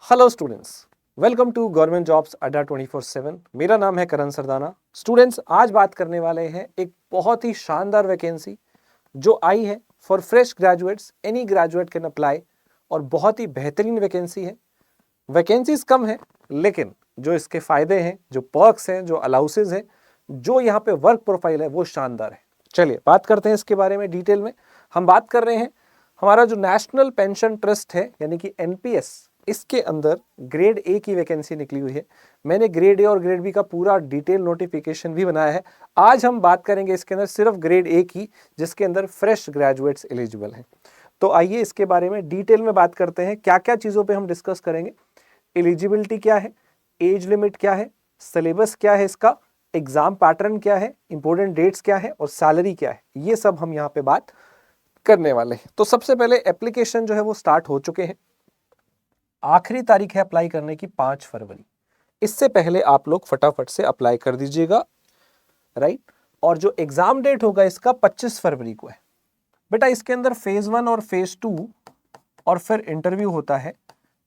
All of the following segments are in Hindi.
Hello students, welcome to government jobs Adda 24/7। मेरा नाम है करण सरदाना। स्टूडेंट्स, आज बात करने वाले हैं एक बहुत ही शानदार वैकेंसी जो आई है for fresh graduates. Any graduate can apply और बहुत ही बेहतरीन वैकेंसी है। वैकेंसीज कम है लेकिन जो इसके फायदे हैं, जो पर्क्स हैं, जो अलाउंसेस हैं, जो यहाँ पे वर्क प्रोफाइल है वो शानदार है। चलिए बात करते हैं इसके बारे में डिटेल में। हम बात कर रहे हैं हमारा जो नेशनल पेंशन ट्रस्ट है यानी कि एनपीएस, इसके अंदर ग्रेड ए की वैकेंसी निकली हुई है। मैंने ग्रेड ए और ग्रेड बी का पूरा डिटेल नोटिफिकेशन भी बनाया है। आज हम बात करेंगे इसके अंदर सिर्फ ग्रेड ए की, जिसके अंदर फ्रेश ग्रेजुएट्स एलिजिबल हैं। तो आइए इसके बारे में डिटेल में बात करते हैं। क्या क्या चीज़ों पे हम डिस्कस करेंगे। एलिजिबिलिटी क्या है, एज लिमिट क्या है, सिलेबस क्या है इसका, एग्जाम पैटर्न क्या है, इंपॉर्टेंट डेट्स क्या है और सैलरी क्या है, ये सब हम यहाँ पे बात करने वाले हैं। तो सबसे पहले एप्लीकेशन जो है वो स्टार्ट हो चुके हैं। आखिरी तारीख है अप्लाई करने की 5 फरवरी। इससे पहले आप लोग फटाफट से अप्लाई कर दीजिएगा, राइट। और जो एग्जाम डेट होगा इसका 25 फरवरी को है। बेटा इसके अंदर फेज 1 और फेज 2 और फिर इंटरव्यू होता है।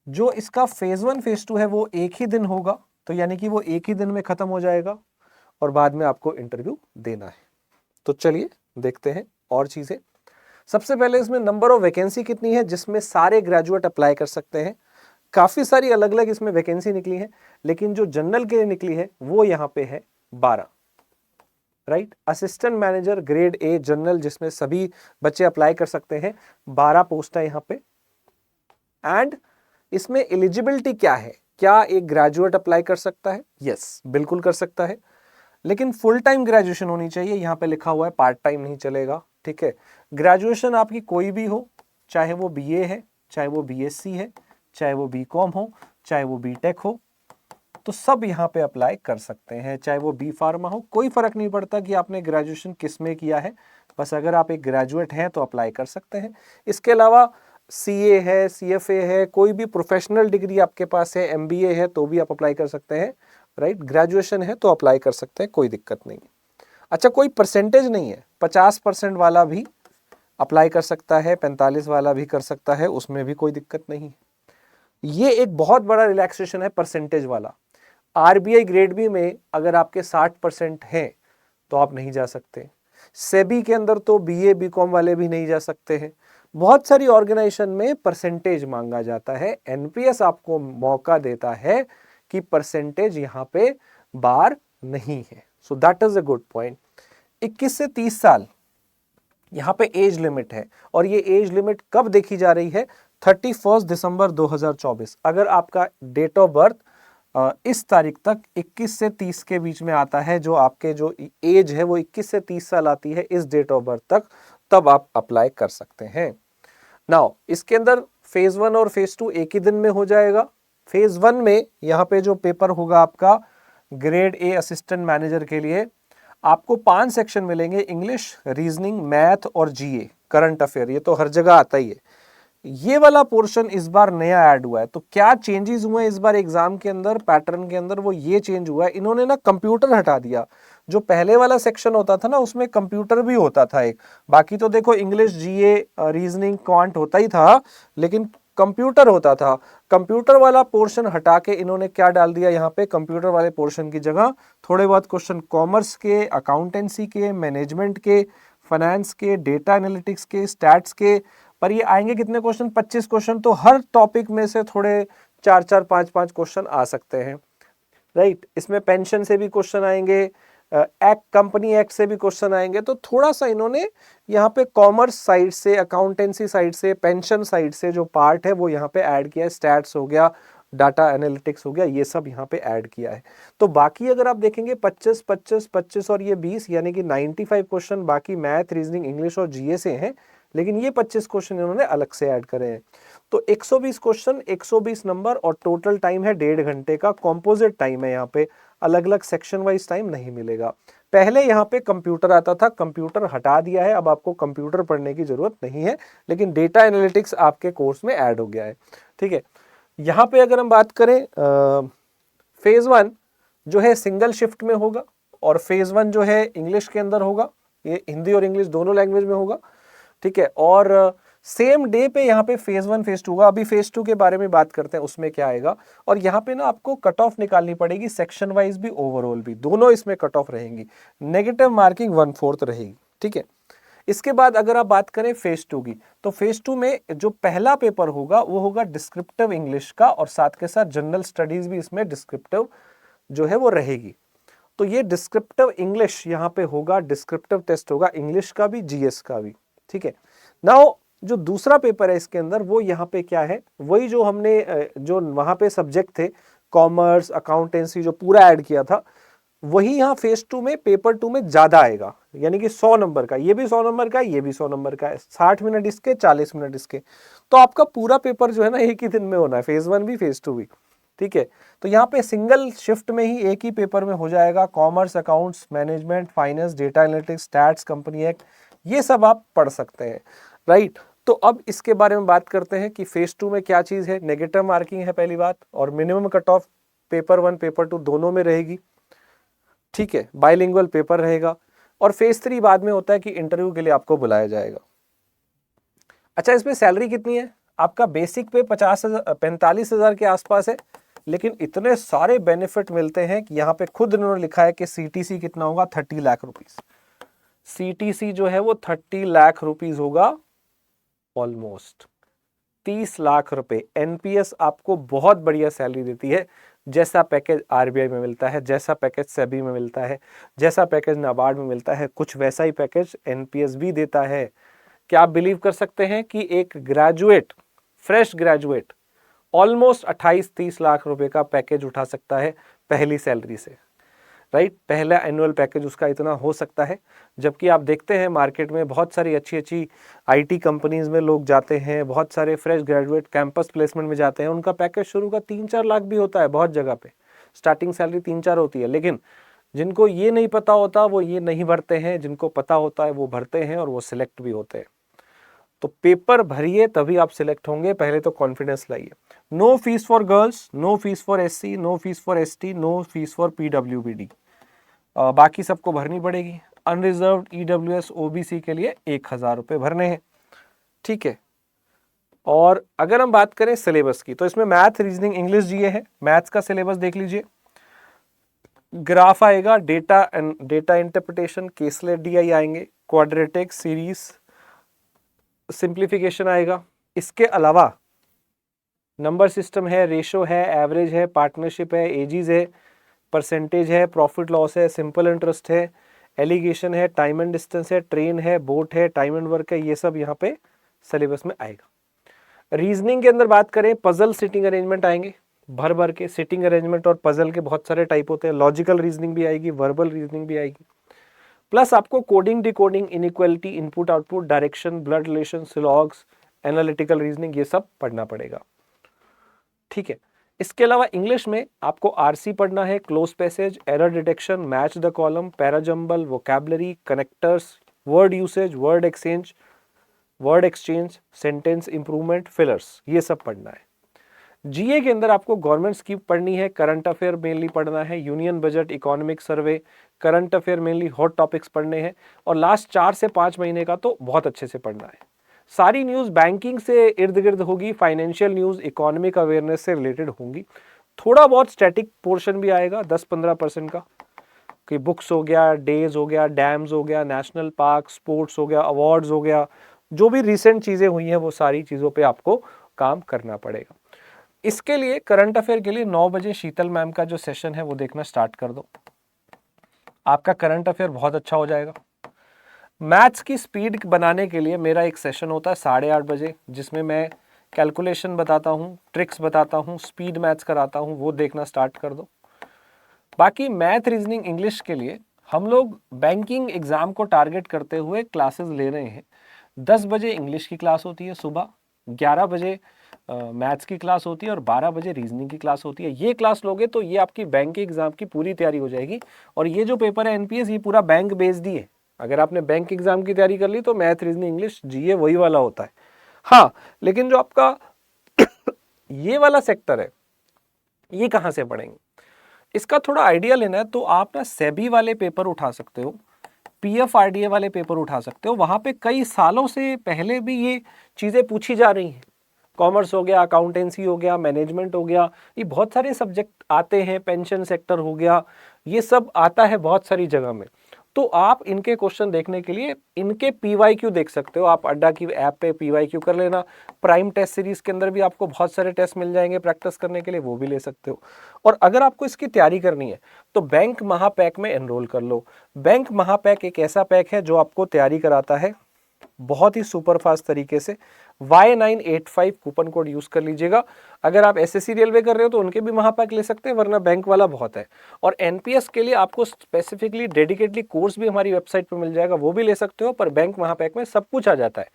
जो इसका फेज 1 फेज 2 है वो एक ही दिन होगा, तो यानी कि वो एक ही दिन में खत्म हो जाएगा और बाद में आपको इंटरव्यू देना है। तो चलिए देखते हैं और चीजें। सबसे पहले इसमें नंबर ऑफ वैकेंसी कितनी है जिसमें सारे ग्रेजुएट अप्लाई कर सकते हैं। काफी सारी अलग अलग इसमें वैकेंसी निकली है, लेकिन जो जनरल के लिए निकली है वो यहाँ पे है 12, right. Assistant manager grade a general, जिसमें सभी बच्चे अप्लाई कर सकते हैं, 12 पोस्ट है यहाँ पे। एंड इसमें एलिजिबिलिटी क्या है, क्या एक ग्रेजुएट अप्लाई कर सकता है? यस, बिल्कुल कर सकता है, लेकिन फुल टाइम ग्रेजुएशन होनी चाहिए। यहाँ पे लिखा हुआ है पार्ट टाइम नहीं चलेगा, ठीक है। ग्रेजुएशन आपकी कोई भी हो, चाहे वो बीए है, चाहे वो बीएससी है, चाहे वो बीकॉम हो, चाहे वो बीटेक हो, तो सब यहाँ पे अप्लाई कर सकते हैं। चाहे वो बी फार्मा हो, कोई फर्क नहीं पड़ता कि आपने ग्रेजुएशन किस में किया है, बस अगर आप एक ग्रेजुएट हैं तो अप्लाई कर सकते हैं। इसके अलावा सीए है, सीएफए है, कोई भी प्रोफेशनल डिग्री आपके पास है, एमबीए है, तो भी आप अप्लाई कर सकते हैं, राइट। ग्रेजुएशन है तो अप्लाई कर सकते हैं, कोई दिक्कत नहीं है। अच्छा, कोई परसेंटेज नहीं है, 50% वाला भी अप्लाई कर सकता है, 45 वाला भी कर सकता है, उसमें भी कोई दिक्कत नहीं है। ये एक बहुत बड़ा रिलैक्सेशन है परसेंटेज वाला। आरबीआई ग्रेड बी में अगर आपके 60% हैं तो आप नहीं जा सकते। सेबी के अंदर तो बीए बीकॉम वाले भी नहीं जा सकते हैं। बहुत सारी ऑर्गेनाइजेशन में परसेंटेज मांगा जाता है। एनपीएस आपको मौका देता है कि परसेंटेज यहाँ पे बार नहीं है। So that is a good point. 21 से 30 साल यहाँ पे एज लिमिट है, और ये एज लिमिट कब देखी जा रही है? 31 दिसंबर 2024। अगर आपका डेट ऑफ बर्थ इस तारीख तक 21 से 30 के बीच में आता है, जो आपके जो एज है वो 21 से 30 साल आती है इस डेट ऑफ बर्थ तक, तब आप अप्लाई कर सकते हैं। नाउ इसके अंदर फेज 1 और फेज 2 एक ही दिन में हो जाएगा। फेज 1 में यहाँ पे जो पेपर होगा आपका ग्रेड ए असिस्टेंट मैनेजर के लिए, आपको 5 सेक्शन मिलेंगे, इंग्लिश, रीजनिंग, मैथ और जीए, करंट अफेयर। ये तो हर जगह आता ही है। ये वाला पोर्शन इस बार नया ऐड हुआ है। तो क्या चेंजेस हुए हैं इस बार एग्जाम के अंदर, पैटर्न के अंदर? वो ये चेंज हुआ है, इन्होंने ना कंप्यूटर हटा दिया। जो पहले वाला सेक्शन होता था ना, उसमें कंप्यूटर भी होता था एक। बाकी तो देखो इंग्लिश, जीए, रीजनिंग, क्वांट होता ही था, लेकिन कंप्यूटर होता था। कंप्यूटर वाला पोर्शन हटा के इन्होंने क्या डाल दिया यहाँ पे? कंप्यूटर वाले पोर्शन की जगह थोड़े बहुत क्वेश्चन कॉमर्स के, अकाउंटेंसी के, मैनेजमेंट के, फाइनेंस के, डेटा एनालिटिक्स के, स्टैट्स के। पर ये आएंगे कितने क्वेश्चन? 25 क्वेश्चन। तो हर टॉपिक में से थोड़े 4-4, 5-5 क्वेश्चन आ सकते हैं, राइट। इसमें पेंशन से भी क्वेश्चन आएंगे, एक्ट, कंपनी एक्ट से भी क्वेश्चन आएंगे। तो थोड़ा सा इन्होंने यहाँ पे कॉमर्स साइड से, अकाउंटेंसी साइड से, पेंशन साइड से जो पार्ट है वो यहाँ पे ऐड किया है। स्टैट्स हो गया, डाटा एनालिटिक्स हो गया, ये सब यहाँ पे ऐड किया है। तो बाकी अगर आप देखेंगे 25, 25, 25 और ये 20, यानी कि 95 क्वेश्चन बाकी मैथ, रीजनिंग, इंग्लिश और जीए से हैं, लेकिन ये 25 क्वेश्चन इन्होंने अलग से ऐड करे हैं। तो 120 क्वेश्चन, 120 नंबर, और टोटल टाइम है 1.5 घंटे का। कॉम्पोजिट टाइम है यहाँ पे, अलग अलग सेक्शन वाइज टाइम नहीं मिलेगा। पहले यहाँ पे कंप्यूटर आता था, कंप्यूटर हटा दिया है, अब आपको कंप्यूटर पढ़ने की जरूरत नहीं है, लेकिन डेटा एनालिटिक्स आपके कोर्स में ऐड हो गया है, ठीक है। यहाँ पे अगर हम बात करें, फेज 1 जो है सिंगल शिफ्ट में होगा, और फेज 1 जो है इंग्लिश के अंदर होगा। ये हिंदी और इंग्लिश दोनों लैंग्वेज में होगा, ठीक है। और सेम डे पे यहाँ पे फेज 1 फेज 2 का, अभी फेज 2 के बारे में बात करते हैं उसमें क्या आएगा। और यहाँ पे ना आपको कट ऑफ निकालनी पड़ेगी, सेक्शन वाइज भी ओवरऑल भी, दोनों इसमें कट ऑफ रहेंगी। नेगेटिव मार्किंग 1/4 रहेगी, ठीक है। इसके बाद अगर आप बात करें फेज 2 की, तो फेज 2 में जो पहला पेपर होगा वो होगा डिस्क्रिप्टिव इंग्लिश का, और साथ के साथ जनरल स्टडीज भी इसमें डिस्क्रिप्टिव जो है वो रहेगी। तो ये डिस्क्रिप्टिव इंग्लिश यहाँ पे होगा, डिस्क्रिप्टिव टेस्ट होगा इंग्लिश का भी, जीएस का भी, ठीक है। नाउ जो दूसरा पेपर है इसके अंदर, वो यहाँ पे क्या है, वही जो हमने जो वहां पे सब्जेक्ट थे कॉमर्स अकाउंटेंसी जो पूरा ऐड किया था, वही यहाँ फेज 2 में पेपर 2 में ज्यादा आएगा। यानी कि 100 नंबर का, ये भी 100 नंबर का है, ये भी 100 नंबर का है, 60 मिनट इसके, 40 मिनट इसके। तो आपका पूरा पेपर जो है ना एक ही दिन में होना है, फेज 1 भी फेज 2 भी, ठीक है। तो यहाँ पे सिंगल शिफ्ट में ही एक ही पेपर में हो जाएगा। Commerce accounts management finance data analytics stats company act, ये सब आप पढ़ सकते हैं, राइट। तो अब इसके बारे में बात करते हैं कि फेज 2 में क्या चीज है। नेगेटिव मार्किंग है पहली बात, और minimum cut off paper 1 paper 2 दोनों में रहेगी, ठीक है। बाइलिंगुअल पेपर रहेगा। और फेज 3 बाद में होता है कि इंटरव्यू के लिए आपको बुलाया जाएगा। अच्छा, इसमें सैलरी कितनी है? आपका बेसिक पे 45,000 के आसपास है, लेकिन इतने सारे बेनिफिट मिलते हैं कि यहाँ पे खुद इन्होंने लिखा है कि सीटीसी कितना होगा, 30 लाख रुपीस। सीटीसी जो है वो 30 लाख रुपीस होगा, ऑलमोस्ट 30 लाख रुपए। एनपीएस आपको बहुत बढ़िया सैलरी देती है, जैसा पैकेज आरबीआई में मिलता है, जैसा पैकेज सेबी में मिलता है, जैसा पैकेज नाबार्ड में मिलता है, कुछ वैसा ही पैकेज एनपीएस भी देता है। क्या आप बिलीव कर सकते हैं कि एक graduate, fresh graduate almost 28-30 lakh रुपए का पैकेज उठा सकता है पहली सैलरी से, राइट। पहला एनुअल पैकेज उसका इतना हो सकता है। जबकि आप देखते हैं मार्केट में बहुत सारी अच्छी अच्छी आईटी कंपनीज में लोग जाते हैं, बहुत सारे फ्रेश ग्रेजुएट कैंपस प्लेसमेंट में जाते हैं, उनका पैकेज शुरू का 3-4 लाख भी होता है, बहुत जगह पे स्टार्टिंग सैलरी 3-4 होती है। लेकिन जिनको ये नहीं पता होता वो ये नहीं भरते हैं, जिनको पता होता है वो भरते हैं और वो सिलेक्ट भी होते हैं। तो पेपर भरिए तभी आप सिलेक्ट होंगे, पहले तो कॉन्फिडेंस लाइए। No fees for girls, no fees for SC, no fees for ST, no fees for पीडब्ल्यूबीडी, बाकी सबको भरनी पड़ेगी। अनरिजर्व्ड ईडब्ल्यूएस ओबीसी के लिए 1,000 रुपये भरने हैं, ठीक है। और अगर हम बात करें सिलेबस की, तो इसमें मैथ रीजनिंग इंग्लिश जीए है। मैथ्स का सिलेबस देख लीजिए, ग्राफ आएगा, डेटा इंटरप्रिटेशन, केसलेट डीआई आएंगे, क्वाड्रेटिक सीरीज, सिंप्लीफिकेशन आएगा। इसके अलावा नंबर सिस्टम है, रेशो है, एवरेज है, पार्टनरशिप है, एजीज है, परसेंटेज है, प्रॉफिट लॉस है, सिंपल इंटरेस्ट है, एलिगेशन है, टाइम एंड डिस्टेंस है, ट्रेन है, बोट है, टाइम एंड वर्क है, ये सब यहाँ पे सिलेबस में आएगा। रीजनिंग के अंदर बात करें, पजल सिटिंग अरेंजमेंट आएंगे, भर भर के सिटिंग अरेंजमेंट और पजल के बहुत सारे टाइप होते हैं। लॉजिकल रीजनिंग भी आएगी, वर्बल रीजनिंग भी आएगी, प्लस आपको coding decoding, inequality, input output, direction, blood relation, syllogisms, analytical reasoning, ये सब पढ़ना पड़ेगा, ठीक है। इसके अलावा इंग्लिश में आपको आरसी पढ़ना है, close passage, error detection, match the column, parajumble, vocabulary, connectors, word usage, word exchange, sentence improvement, fillers, ये सब पढ़ना है। जीए के अंदर आपको गवर्नमेंट स्कीम पढ़नी है, करंट अफेयर मेनली पढ़ना है, union budget, economic survey, current affair mainly hot topics पढ़ने हैं, और लास्ट 4 से 5 महीने का तो बहुत अच्छे से पढ़ना है। सारी न्यूज़ बैंकिंग से इर्द गिर्द होगी, फाइनेंशियल न्यूज़ इकोनॉमिक अवेयरनेस से रिलेटेड होंगी। थोड़ा बहुत स्टैटिक पोर्शन भी आएगा 10-15% का, कि बुक्स हो गया, डेज हो गया, डैम्स हो गया, नेशनल पार्क, स्पोर्ट्स हो गया, अवार्ड्स हो गया, जो भी रिसेंट चीज़ें हुई हैं वो सारी चीज़ों पे आपको काम करना पड़ेगा। इसके लिए करंट अफेयर के लिए 9 बजे शीतल मैम का जो सेशन है वो देखना स्टार्ट कर दो, आपका करंट अफेयर बहुत अच्छा हो जाएगा। मैथ्स की स्पीड बनाने के लिए मेरा एक सेशन होता है 8:30 बजे, जिसमें मैं कैलकुलेशन बताता हूँ, ट्रिक्स बताता हूँ, स्पीड मैथ्स कराता हूँ, वो देखना स्टार्ट कर दो। बाकी मैथ रीजनिंग इंग्लिश के लिए हम लोग बैंकिंग एग्जाम को टारगेट करते हुए क्लासेस ले रहे हैं। 10 बजे इंग्लिश की क्लास होती है सुबह, 11 बजे मैथ्स की क्लास होती है, और 12 बजे रीजनिंग की क्लास होती है। ये क्लास लोगे तो ये आपकी बैंक के एग्जाम की पूरी तैयारी हो जाएगी। और ये जो पेपर है एनपीएस, ये पूरा बैंक बेस्ड ही है। अगर आपने बैंक एग्जाम की तैयारी कर ली तो मैथ रीजनिंग इंग्लिश जीए वही वाला होता है। हाँ, लेकिन जो आपका ये वाला सेक्टर है, ये कहाँ से पढ़ेंगे, इसका थोड़ा आइडिया लेना है तो आप ना सेबी वाले पेपर उठा सकते हो, PFRDA वाले पेपर उठा सकते हो। वहाँ पे कई सालों से पहले भी ये चीज़ें पूछी जा रही हैं। कॉमर्स हो गया, अकाउंटेंसी हो गया, मैनेजमेंट हो गया, ये बहुत सारे सब्जेक्ट आते हैं, पेंशन सेक्टर हो गया, ये सब आता है बहुत सारी जगह में। तो आप इनके क्वेश्चन देखने के लिए इनके PYQ देख सकते हो। आप अड्डा की ऐप पे PYQ कर लेना। प्राइम टेस्ट सीरीज के अंदर भी आपको बहुत सारे टेस्ट मिल जाएंगे प्रैक्टिस करने के लिए, वो भी ले सकते हो। और अगर आपको इसकी तैयारी करनी है तो बैंक महापैक में एनरोल कर लो। बैंक महापैक एक ऐसा पैक है जो आपको तैयारी कराता है बहुत ही सुपर फास्ट तरीके से। Y985 कूपन कोड यूज कर लीजिएगा। अगर आप SSC रेलवे कर रहे हो तो उनके भी महापैक ले सकते हैं, वरना बैंक वाला बहुत है। और NPS के लिए आपको स्पेसिफिकली डेडिकेटली कोर्स भी हमारी वेबसाइट पर मिल जाएगा, वो भी ले सकते हो। पर बैंक महापैक में सब कुछ आ जाता है।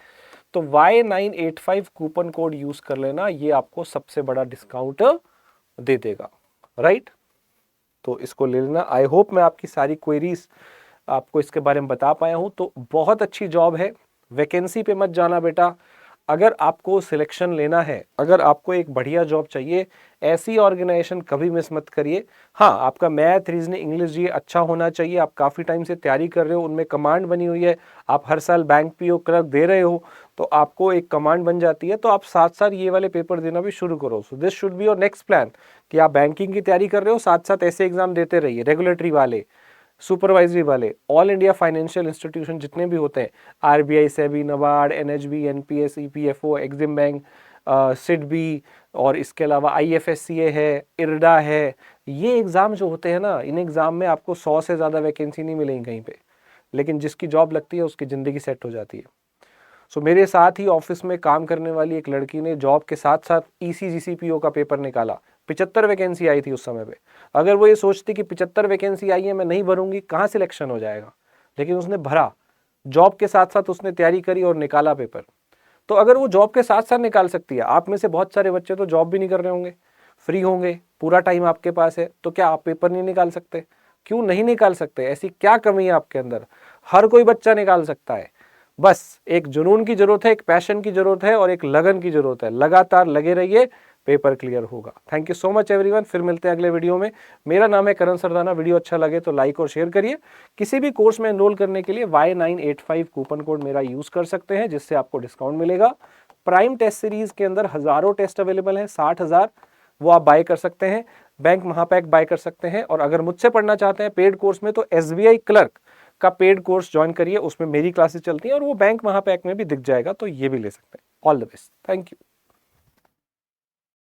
तो Y985 कूपन कोड यूज कर लेना, ये आपको सबसे बड़ा डिस्काउंट दे देगा, राइट। तो इसको ले लेना। आई होप मैं आपकी सारी क्वेरीज आपको इसके बारे में बता पाया हूं। तो बहुत अच्छी जॉब है, वैकेंसी पे मत जाना बेटा। अगर आपको सिलेक्शन लेना है, अगर आपको एक बढ़िया जॉब चाहिए, ऐसी ऑर्गेनाइजेशन कभी मिस मत करिए। हाँ, आपका मैथ, रीजनिंग, इंग्लिश ये अच्छा होना चाहिए। आप काफ़ी टाइम से तैयारी कर रहे हो, उनमें कमांड बनी हुई है, आप हर साल बैंक PO क्लर्क दे रहे हो, तो आपको एक कमांड बन जाती है। तो आप साथ साथ ये वाले पेपर देना भी शुरू करो। So this should be your next plan कि आप बैंकिंग की तैयारी कर रहे हो, साथ साथ ऐसे एग्जाम देते रहिए, रेगुलेटरी वाले, सुपरवाइजरी वाले, ऑल इंडिया फाइनेंशियल इंस्टीट्यूशन जितने भी होते हैं, RBI, SEBI, NABARD, NHB, NPS, EPFO, EXIM bank, SIDBI, और इसके अलावा IFSCA है, IRDA है। ये एग्ज़ाम जो होते हैं ना, इन एग्ज़ाम में आपको 100 से ज़्यादा वैकेंसी नहीं मिलेंगी कहीं पे, लेकिन जिसकी जॉब लगती है उसकी ज़िंदगी सेट हो जाती है। सो मेरे साथ ही ऑफिस में काम करने वाली एक लड़की ने जॉब के साथ साथ ECGCPO का पेपर निकाला। 75 वैकेंसी आई थी उस समय पे। अगर वो ये सोचती कि 75 वैकेंसी आई है, मैं नहीं भरूंगी, कहाँ सिलेक्शन हो जाएगा, लेकिन उसने भरा। जॉब के साथ साथ उसने तैयारी करी और निकाला पेपर। तो अगर वो जॉब के साथ साथ निकाल सकती है, आप में से बहुत सारे बच्चे तो जॉब भी नहीं कर रहे होंगे, फ्री होंगे, पूरा टाइम आपके पास है, तो क्या आप पेपर नहीं निकाल सकते? क्यों नहीं निकाल सकते? ऐसी क्या कमी है आपके अंदर? हर कोई बच्चा निकाल सकता है। बस एक जुनून की जरूरत है, एक पैशन की जरूरत है और एक लगन की जरूरत है। लगातार लगे रहिए, पेपर क्लियर होगा। Thank you so much everyone. फिर मिलते हैं अगले वीडियो में। मेरा नाम है करण सरदाना। वीडियो अच्छा लगे तो लाइक और शेयर करिए। किसी भी कोर्स में एनरोल करने के लिए Y985 कूपन कोड मेरा यूज कर सकते हैं, जिससे आपको डिस्काउंट मिलेगा। प्राइम टेस्ट सीरीज के अंदर हजारों टेस्ट अवेलेबल हैं, 60,000, वो आप बाय कर सकते हैं। बैंक महापैक बाय कर सकते हैं। और अगर मुझसे पढ़ना चाहते हैं पेड कोर्स में, तो SBI क्लर्क का पेड कोर्स ज्वाइन करिए, उसमें मेरी क्लासेस चलती हैं और वो बैंक महापैक में भी दिख जाएगा, तो ये भी ले सकते हैं। All the best, thank you.